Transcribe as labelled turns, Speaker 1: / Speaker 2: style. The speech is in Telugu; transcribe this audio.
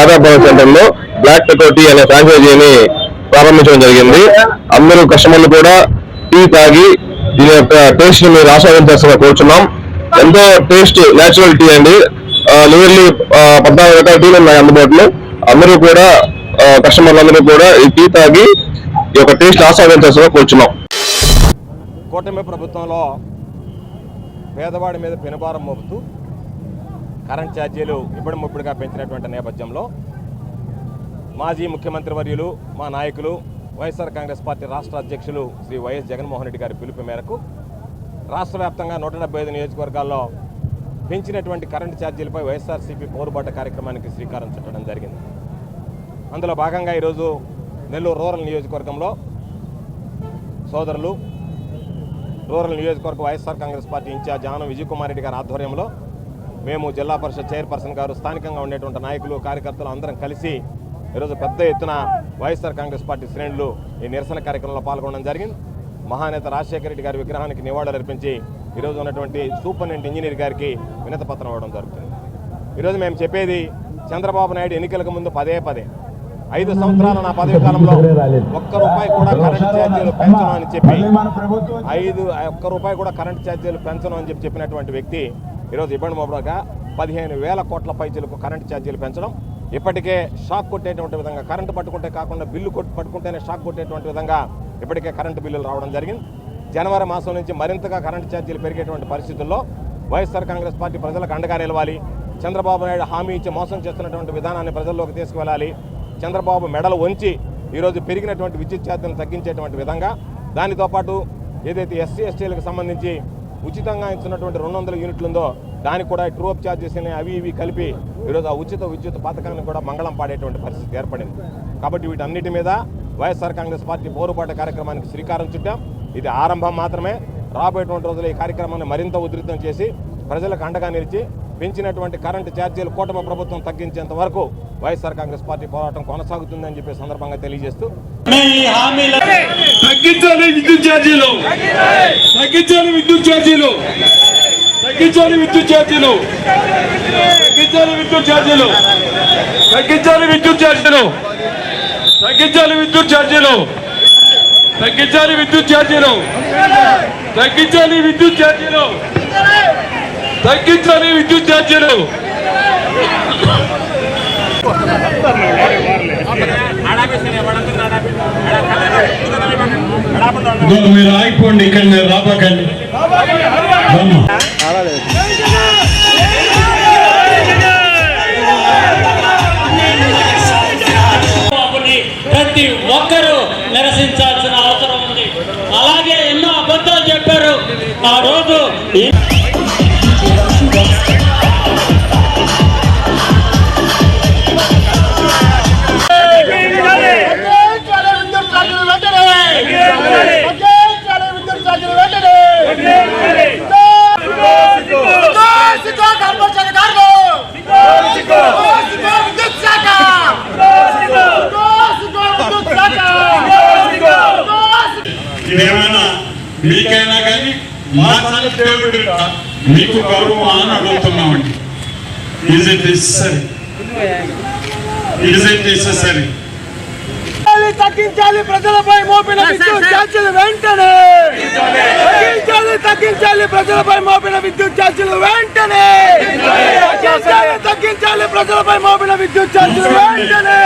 Speaker 1: వ్యాపార సెంటర్ లో బ్లాక్ టెకో టీ అనే ఫ్రాంచైజీని ప్రారంభించడం జరిగింది. అందరూ కస్టమర్లు కూడా టీ తాగి దీని యొక్క టేస్ట్ ని మీరు ఆస్వాదించాల్సిన కోరుచున్నాం. ఎంతో టేస్ట్ నేచురల్ టీ అండి. నియర్లీ 14 రకాల టీలు ఉన్నాయి అందుబాటులో. అందరూ కూడా కస్టమర్లు అందరూ కూడా ఈ టీ తాగి ఈ యొక్క టేస్ట్ ఆస్వాదించాల్సిన కోరుచున్నాం.
Speaker 2: కూటమి ప్రభుత్వంలో పేదవాడి మీద పెనుభారం మోపుతూ కరెంట్ ఛార్జీలు ఇబ్బడిముబ్బడిగా పెంచినటువంటి నేపథ్యంలో మాజీ ముఖ్యమంత్రి వర్యులు మా నాయకులు వైఎస్ఆర్ కాంగ్రెస్ పార్టీ రాష్ట్ర అధ్యక్షులు శ్రీ వైఎస్ జగన్మోహన్ రెడ్డి గారి పిలుపు మేరకు రాష్ట్ర వ్యాప్తంగా 175 నియోజకవర్గాల్లో పెంచినటువంటి కరెంటు ఛార్జీలపై వైఎస్ఆర్సీపీ పోరుబాట కార్యక్రమానికి శ్రీకారం చుట్టడం జరిగింది. అందులో భాగంగా ఈరోజు నెల్లూరు రూరల్ నియోజకవర్గంలో సోదరులు రూరల్ నియోజకవర్గ వైఎస్ఆర్ కాంగ్రెస్ పార్టీ ఇన్ఛార్జ్ ఆనం విజయ్ కుమార్ రెడ్డి గారి ఆధ్వర్యంలో మేము జిల్లా పరిషత్ చైర్పర్సన్ గారు స్థానికంగా ఉండేటువంటి నాయకులు కార్యకర్తలు అందరం కలిసి ఈరోజు పెద్ద ఎత్తున వైఎస్ఆర్ కాంగ్రెస్ పార్టీ శ్రేణులు ఈ నిరసన కార్యక్రమంలో పాల్గొనడం జరిగింది. మహానేత రాజశేఖర రెడ్డి గారి విగ్రహానికి నివాళులు అర్పించి ఈరోజు ఉన్నటువంటి సూపరింటెండెంట్ ఇంజనీర్ గారికి వినతి పత్రం ఇవ్వడం జరుగుతుంది. ఈరోజు మేము చెప్పేది చంద్రబాబు నాయుడు ఎన్నికలకు ముందు పదే 5 సంవత్సరాల నా పదవి కాలంలో ₹1 కూడా కరెంట్ ఛార్జీలు పెంచను అని చెప్పి ₹1 కూడా కరెంట్ ఛార్జీలు పెంచను అని చెప్పినటువంటి వ్యక్తి ఈరోజు ఇబ్బంది మొదలుగా 15,000 కోట్ల పైచీలకు కరెంట్ ఛార్జీలు పెంచడం, ఇప్పటికే షాక్ కొట్టేటువంటి విధంగా కరెంటు పట్టుకుంటే కాకుండా బిల్లు పట్టుకుంటేనే షాక్ కొట్టేటువంటి విధంగా ఇప్పటికే కరెంటు బిల్లులు రావడం జరిగింది. జనవరి మాసం నుంచి మరింతగా కరెంటు ఛార్జీలు పెరిగేటువంటి పరిస్థితుల్లో వైఎస్ఆర్ కాంగ్రెస్ పార్టీ ప్రజలకు అండగా నిలవాలి. చంద్రబాబు నాయుడు హామీ ఇచ్చి మోసం చేస్తున్నటువంటి విధానాన్ని ప్రజల్లోకి తీసుకువెళ్ళాలి. చంద్రబాబు మెడలు వంచి ఈరోజు పెరిగినటువంటి విద్యుత్ ఛార్జీలను తగ్గించేటువంటి విధంగా, దానితో పాటు ఏదైతే ఎస్సీ ఎస్టీలకు సంబంధించి ఉచితంగా ఇస్తున్నటువంటి 200 యూనిట్లు ఉందో దానికి కూడా ట్రూఅప్ ఛార్జెస్ అవి ఇవి కలిపి ఈరోజు ఆ ఉచిత విద్యుత్ పథకాన్ని కూడా మంగళం పాడేటువంటి పరిస్థితి ఏర్పడింది. కాబట్టి వీటన్నిటి మీద వైఎస్ఆర్ కాంగ్రెస్ పార్టీ పోరుబాట కార్యక్రమానికి శ్రీకారం చుట్టాం. ఇది ఆరంభం మాత్రమే. రాబోయేటువంటి రోజులు ఈ కార్యక్రమాన్ని మరింత ఉధృతం చేసి ప్రజలకు అండగా నిలిచి పెంచినటువంటి కరెంటు ఛార్జీలు కూటమి ప్రభుత్వం తగ్గించేంత వరకు వైఎస్ఆర్ కాంగ్రెస్ పార్టీ పోరాటం కొనసాగుతుందని చెప్పే సందర్భంగా తెలియజేస్తూ
Speaker 3: తగ్గించాలి విద్యుత్ ఛార్జీలు, తగ్గించాలి విద్యుత్ ఛార్జీలు, తగ్గించాలి విద్యుత్ ఛార్జీలు, తగ్గించాలి విద్యుత్ ఛార్జీలు, తగ్గించాలి విద్యుత్ ఛార్జీలు, తగ్గించాలి విద్యుత్ ఛార్జీలు, తగ్గించాలి విద్యుత్ ఛార్జీలు, తగ్గించాలి విద్యుత్ ఛార్జీలు, తగ్గించాలి విద్యుత్ ఛార్జీలు. మీరు ఆగిపోండి, ఇక్కడ మీరు రాబోకండి.
Speaker 4: ప్రతి ఒక్కరూ నిరసించాల్సిన అవసరం ఉంది. అలాగే ఎన్నో అబద్ధాలు చెప్పారు ఆ రోజు.
Speaker 3: ఏమైనా మీకైనా కానీ మా దేవుడు మీకు గౌరవం అని అడుగుతున్నామండి. Is it necessary? Is it necessary?
Speaker 5: తగ్గించాలి ప్రజలపై మోపిన విద్యుత్ ఛార్జీలు వెంటనే తగ్గించాలి ప్రజలపై మోపిన విద్యుత్ ఛార్జీలు వెంటనే తగ్గించాలి ప్రజలపై మోపిన విద్యుత్ ఛార్జీలు వెంటనే